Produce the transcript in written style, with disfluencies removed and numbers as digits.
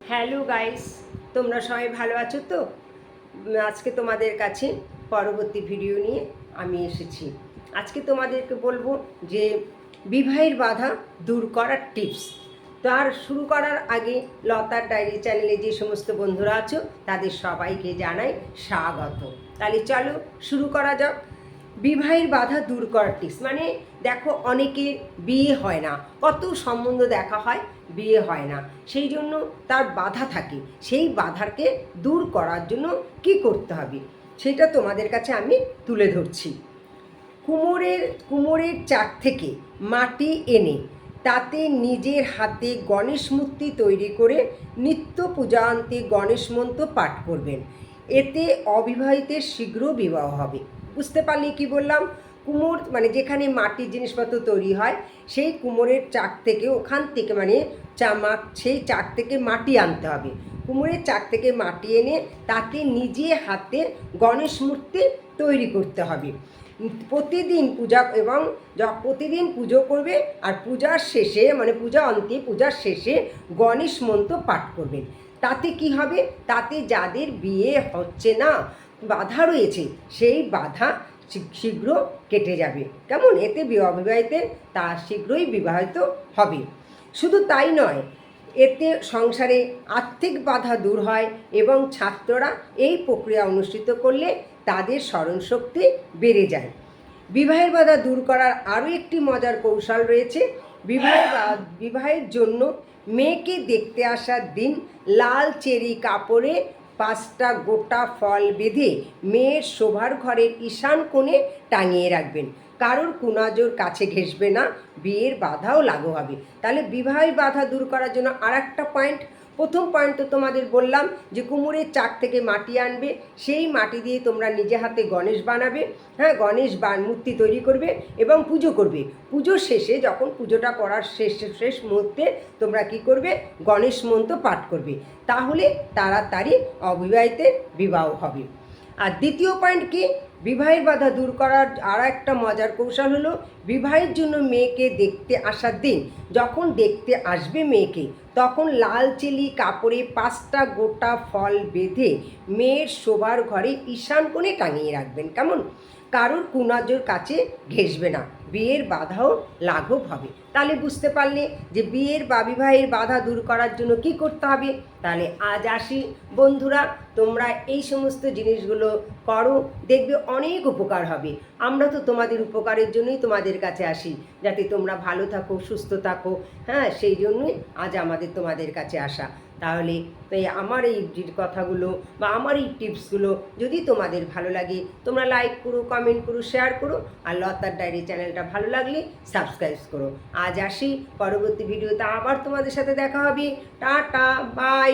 Hello guys, তোমরা সবাই ভালো আছো তো? আজকে তোমাদের কাছে পরবর্তী ভিডিও নিয়ে আমি এসেছি। আজকে তোমাদেরকে বলবো যে বিবাহের বাধা দূর করার টিপস। তার শুরু করার আগে লতার ডায়েরি চ্যানেলে যে সমস্ত বন্ধুরা আছো তাদের সবাইকে জানাই স্বাগত। তাহলে চলো শুরু করা যাক। বিবাহের বাধা দূর করার টিপস মানে দেখো, অনেকের বিয়ে হয় না, কত সম্বন্ধ দেখা হয়, বিয়ে হয় না, সেই জন্য তার বাধা থাকে। সেই বাধাকে দূর করার জন্য কি করতে হবে সেটা তোমাদের কাছে আমি তুলে ধরছি। কুমোরের চাক থেকে মাটি এনে তাতে নিজের হাতে গণেশ মূর্তি তৈরি করে নিত্য পূজান্তে গণেশ মন্ত্র পাঠ করবেন। এতে অবিবাহিতের শীঘ্র বিবাহ হবে। বুঝতে পারলি কি বললাম? কুমোর মানে যেখানে মাটির জিনিসপত্র তৈরি হয়, সেই কুমোরের চাক থেকে, ওখান থেকে মানে সেই চাক থেকে মাটি আনতে হবে। কুমোরের চাক থেকে মাটি এনে তাতে নিজে হাতে গণেশ মূর্তি তৈরি করতে হবে। প্রতিদিন প্রতিদিন পুজো করবে, আর পূজার শেষে মানে পূজার শেষে গণেশ মন্ত্র পাঠ করবেন। তাতে কি হবে? তাতে যাদের বিয়ে হচ্ছে না, বাধা রয়েছে, সেই বাধা শীঘ্র কেটে যাবে। কেমন? এতে অবিবাহিতের তা শীঘ্রই বিবাহিত হবে। শুধু তাই নয়, এতে সংসারে আর্থিক বাধা দূর হয় এবং ছাত্ররা এই প্রক্রিয়া অনুষ্ঠিত করলে তাদের স্মরণশক্তি বেড়ে যায়। বিবাহের বাধা দূর করার আরও একটি মজার কৌশল রয়েছে। বিবাহের জন্য মেয়েকে দেখতে আসার দিন লাল চেরি কাপড়ে 5টা গোটা ফল বেঁধে মেয়ের শোবার ঘরের ঈশান কোণে টাঙিয়ে রাখবেন। কারোর কুনজর কাছে ঘেঁষবে না, বিয়ের বাধাও লাগু হবে। তাহলে বিবাহের বাধা দূর করার জন্য আর একটা পয়েন্ট। প্রথম পয়েন্ট তো তোমাদের বললাম যে কুমোরের চাক থেকে মাটি আনবে, সেই মাটি দিয়ে তোমরা নিজে হাতে গণেশ বানাবে। গণেশ মূর্তি তৈরি করবে এবং পুজো করবে। পুজোর শেষে, যখন পুজোটা করার শেষ মুহূর্তে তোমরা কি করবে? গণেশ মন্ত্র পাঠ করবে। তাহলে তাড়াতাড়ি অবিবাহিতের বিবাহ হবে। আর দ্বিতীয় পয়েন্ট কি? বিবাহের বাধা দূর করার আর একটা মজার কৌশল হলো, বিবাহের জন্য মেয়েকে দেখতে আসার দিন যখন দেখতে আসবে মেয়েকে, তখন লাল চেলি কাপড়ে 5টা গোটা ফল বেঁধে মেয়ের শোবার ঘরে ঈশান কোণে টাঙিয়ে রাখবেন। কেমন? কারোর কুনজর কাছে ঘেঁষবে না, বিয়ের বাধাও লাঘব হবে। তাহলে বুঝতে পারলে যে বিবাহের বাধা দূর করার জন্য কি করতে হবে। তাহলে আজ আসি বন্ধুরা, তোমরা এই সমস্ত জিনিসগুলো করো, দেখবে অনেক উপকার হবে। আমরা তো তোমাদের উপকারের জন্যই তোমাদের কাছে আসি, যাতে তোমরা ভালো থাকো, সুস্থ থাকো। সেই জন্যই আজ আমাদের তোমাদের কাছে আসা। তাহলে আমার এই কথাগুলো বা আমার এই টিপসগুলো যদি তোমাদের ভালো লাগে, তোমরা লাইক করো, কমেন্ট করো, শেয়ার করো। আর লতার ডায়েরি চ্যানেলটা ভালো লাগলে সাবস্ক্রাইব করো। আজ আসি, পরবর্তী ভিডিওতে আবার তোমাদের সাথে দেখা হবে। Tata, by.